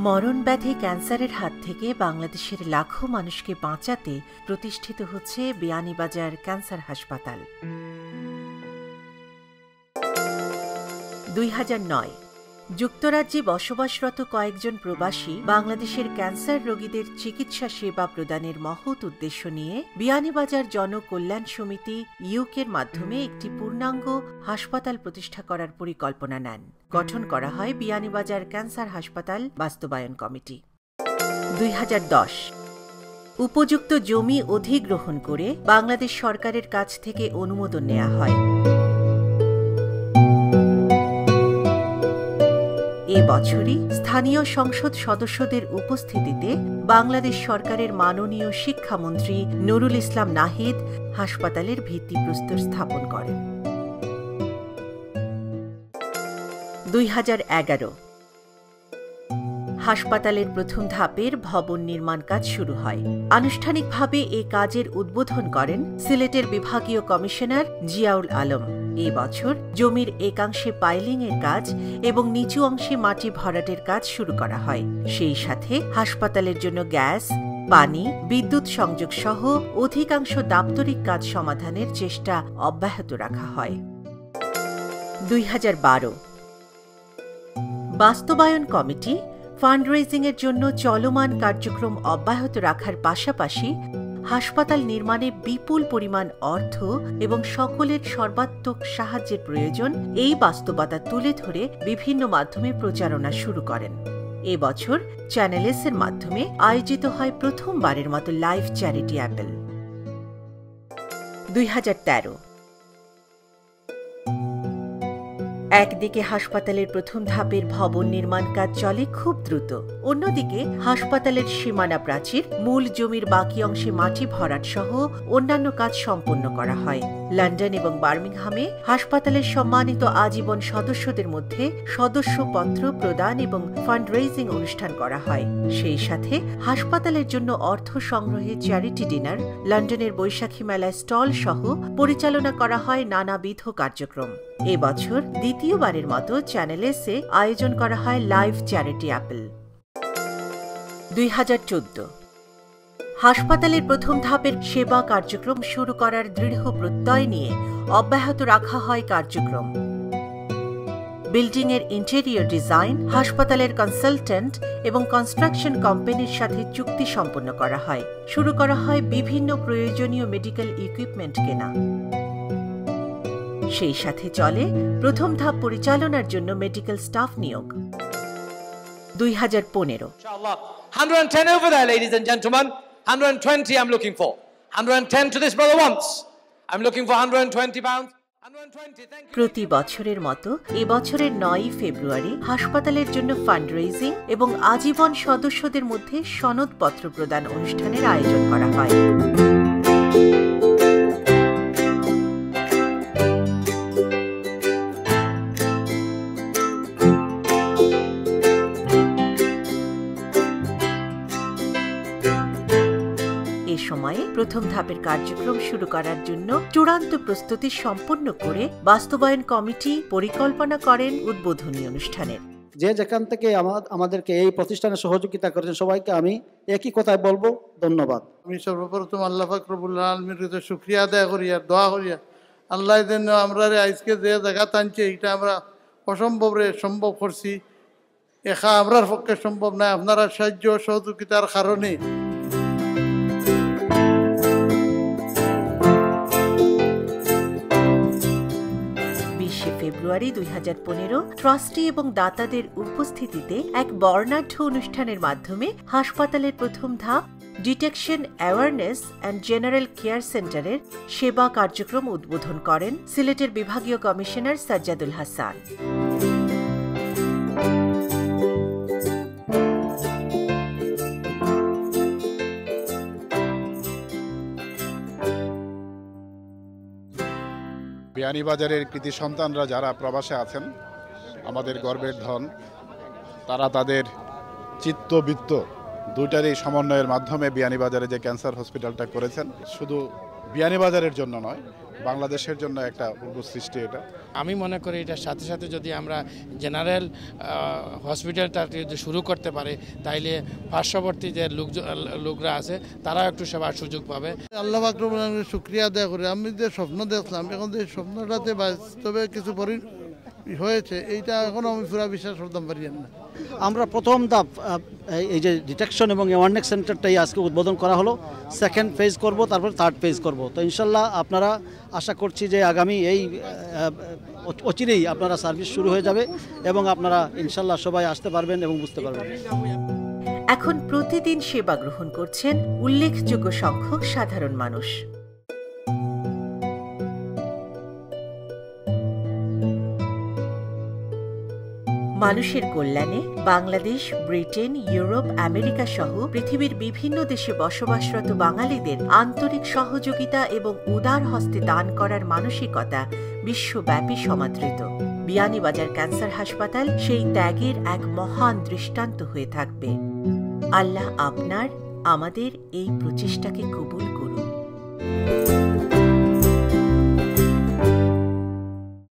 মরণব্যাধি ক্যান্সারের হাত থেকে বাংলাদেশের লাখো মানুষকে বাঁচাতে প্রতিষ্ঠিত হচ্ছে বিয়ানীবাজার ক্যান্সার হাসপাতাল। 2009 যুক্তরাজ্যে বসবাসরত কয়েকজন প্রবাসী বাংলাদেশের ক্যান্সার রোগীদের চিকিৎসা সেবা প্রদানের মহৎ উদ্দেশ্য নিয়ে বিয়ানীবাজার জনকল্যাণ সমিতি ইউকের মাধ্যমে একটি পূর্ণাঙ্গ হাসপাতাল প্রতিষ্ঠা করার পরিকল্পনা নেন। গঠন করা হয় বিয়ানীবাজার ক্যান্সার হাসপাতাল বাস্তবায়ন কমিটি। 2010 উপযুক্ত জমি অধিগ্রহণ করে বাংলাদেশ সরকারের কাছ থেকে অনুমোদন নেওয়া হয়। এ বছরই স্থানীয় সংসদ সদস্যদের উপস্থিতিতে বাংলাদেশ সরকারের মাননীয় শিক্ষামন্ত্রী নুরুল ইসলাম নাহিদ হাসপাতালের ভিত্তিপ্রস্তর স্থাপন করেন। 2011 হাসপাতালের প্রথম ধাপের ভবন নির্মাণ কাজ শুরু হয়। আনুষ্ঠানিকভাবে এ কাজের উদ্বোধন করেন সিলেটের বিভাগীয় কমিশনার জিয়াউল আলম। এ বছর জমির একাংশে পাইলিংয়ের কাজ এবং নিচু অংশে মাটি ভরাটের কাজ শুরু করা হয়। সেই সাথে হাসপাতালের জন্য গ্যাস, পানি, বিদ্যুৎ সংযোগ সহ অধিকাংশ দাপ্তরিক কাজ সমাধানের চেষ্টা অব্যাহত রাখা হয়। 2012 বাস্তবায়ন কমিটি ফান্ডরেজিংয়ের জন্য চলমান কার্যক্রম অব্যাহত রাখার পাশাপাশি হাসপাতাল নির্মাণে বিপুল পরিমাণ অর্থ এবং সকলের সর্বাত্মক সাহায্যের প্রয়োজন এই বাস্তবতা তুলে ধরে বিভিন্ন মাধ্যমে প্রচারণা শুরু করেন। এবছর চ্যানেল এস-এর মাধ্যমে আয়োজিত হয় প্রথমবারের মতো লাইভ চ্যারিটি অ্যাপেল। 2013 একদিকে হাসপাতালের প্রথম ধাপের ভবন নির্মাণ কাজ চলে খুব দ্রুত, অন্যদিকে হাসপাতালের সীমানা প্রাচীর, মূল জমির বাকি অংশে মাটি ভরাট সহ অন্যান্য কাজ সম্পন্ন করা হয়। লন্ডন এবং বার্মিংহামে হাসপাতালের সম্মানিত আজীবন সদস্যদের মধ্যে সদস্যপত্র প্রদান এবং ফান্ডরেজিং অনুষ্ঠান করা হয়। সেই সাথে হাসপাতালের জন্য অর্থ সংগ্রহে চ্যারিটি ডিনার, লন্ডনের বৈশাখী মেলায় স্টল সহ পরিচালনা করা হয় নানাবিধ কার্যক্রম। এবছর দ্বিতীয়বারের মতো চ্যানেল এস-এ আয়োজন করা হয় লাইভ চ্যারিটি অ্যাপেল। 2014 হাসপাতালের প্রথম ধাপের সেবা কার্যক্রম শুরু করার দৃঢ় প্রত্যয় নিয়ে অব্যাহত রাখা হয় কার্যক্রম। বিল্ডিংয়ের ইন্টেরিয়র ডিজাইন, হাসপাতালের কনসালট্যান্ট এবং কনস্ট্রাকশন কোম্পানির সাথে চুক্তি সম্পন্ন করা হয়। শুরু করা হয় বিভিন্ন প্রয়োজনীয় মেডিকেল ইকুইপমেন্ট কেনা। সেই সাথে চলে প্রথম ধাপ পরিচালনার জন্য মেডিকেল স্টাফ নিয়োগ। 2015 110 over there, ladies and gentlemen. 120 I'm looking for. 110 to this brother once. I'm looking for 120 pounds. 120, thank you. প্রতি বছরের মতো এবছরের 9 ফেব্রুয়ারি হাসপাতালের জন্য ফান্ডরেজিং এবং আজীবন সদস্যদের মধ্যে সনদপত্র প্রদান অনুষ্ঠানের আয়োজন করা হয়। সময়ে প্রথম ধাপের কার্যক্রম শুরু করার জন্য চূড়ান্ত প্রস্তুতি সম্পন্ন করে বাস্তবায়ন কমিটি পরিকল্পনা করেন উদ্বোধনী অনুষ্ঠানের। যে যেখান থেকে আমাদেরকে এই প্রতিষ্ঠানে সহযোগিতা করেছেন সবাইকে আমি একই কথায় বলবো, ধন্যবাদ। আমি সর্বপ্রথম আল্লাহ পাক রব্বুল আলামিনের কাছে শুকরিয়া আদায় করি আর দোয়া করি আল্লাহ যেন আমরা আজকে যে জায়গা টানছে এটা আমরা অসম্ভব সম্ভব করছি। একা আমরার পক্ষে সম্ভব নয়, আপনারা সাহায্য সহযোগিতার কারণে। 20 ফেব্রুয়ারি 2015 ট্রাস্টি এবং দাতাদের উপস্থিতিতে এক বর্ণাঢ্য অনুষ্ঠানের মাধ্যমে হাসপাতালের প্রথম ধাপ detection awareness and general care সেন্টারের সেবা কার্যক্রম উদ্বোধন করেন সিলেটের বিভাগীয় কমিশনার সাজ্জাদুল হাসান। বিয়ানীবাজারের কৃতি সন্তানরা যারা প্রবাসে আছেন, আমাদের গর্বের ধন, তারা তাদের চিত্তবৃত্ত দুইটারই সমন্বয়ের মাধ্যমে বিয়ানীবাজারে যে ক্যান্সার হসপিটালটা করেছেন, শুধু বিয়ানীবাজারের জন্য নয়, বাংলাদেশের জন্য একটা পূর্ব সৃষ্টি এটা। আমি মনে করি এটার সাথে সাথে যদি আমরা জেনারেল হসপিটালটা যদি শুরু করতে পারি, তাইলে পার্শ্ববর্তী যে লোকরা আছে তারাও একটু সেবার সুযোগ পাবে। আল্লাহ পাক রব্বুল আলামিনের শুকরিয়া আদায় করি। আমি যে স্বপ্ন দেখলাম, এখন যে স্বপ্নটাতে বাস্তবে কিছু হয়েছে, এইটা এখনো আমি পুরা বিশ্বাস করতে পারি না। আমরা প্রথম ধাপ এই যে ডিটেকশন এবং অ্যাওয়ারনেস সেন্টারটাই আজকে উদ্বোধন করা হলো। সেকেন্ড ফেজ করব, তারপর থার্ড ফেজ করব। তো ইনশাল্লাহ আপনারা আশা করছি যে আগামী এই অচিরেই আপনারা সার্ভিস শুরু হয়ে যাবে এবং আপনারা ইনশাল্লাহ সবাই আসতে পারবেন এবং বুঝতে পারবেন। এখন প্রতিদিন সেবা গ্রহণ করছেন উল্লেখযোগ্য সংখ্যক সাধারণ মানুষ। মানুষের কল্যাণে বাংলাদেশ, ব্রিটেন, ইউরোপ, আমেরিকা সহ পৃথিবীর বিভিন্ন দেশে বসবাসরত বাঙালিদের আন্তরিক সহযোগিতা এবং উদার হস্তে দান করার মানসিকতা বিশ্বব্যাপী সমাদৃত। বিয়ানীবাজার ক্যান্সার হাসপাতাল সেই ত্যাগের এক মহান দৃষ্টান্ত হয়ে থাকবে। আল্লাহ আপনার আমাদের এই প্রচেষ্টাকে কবুল করুন।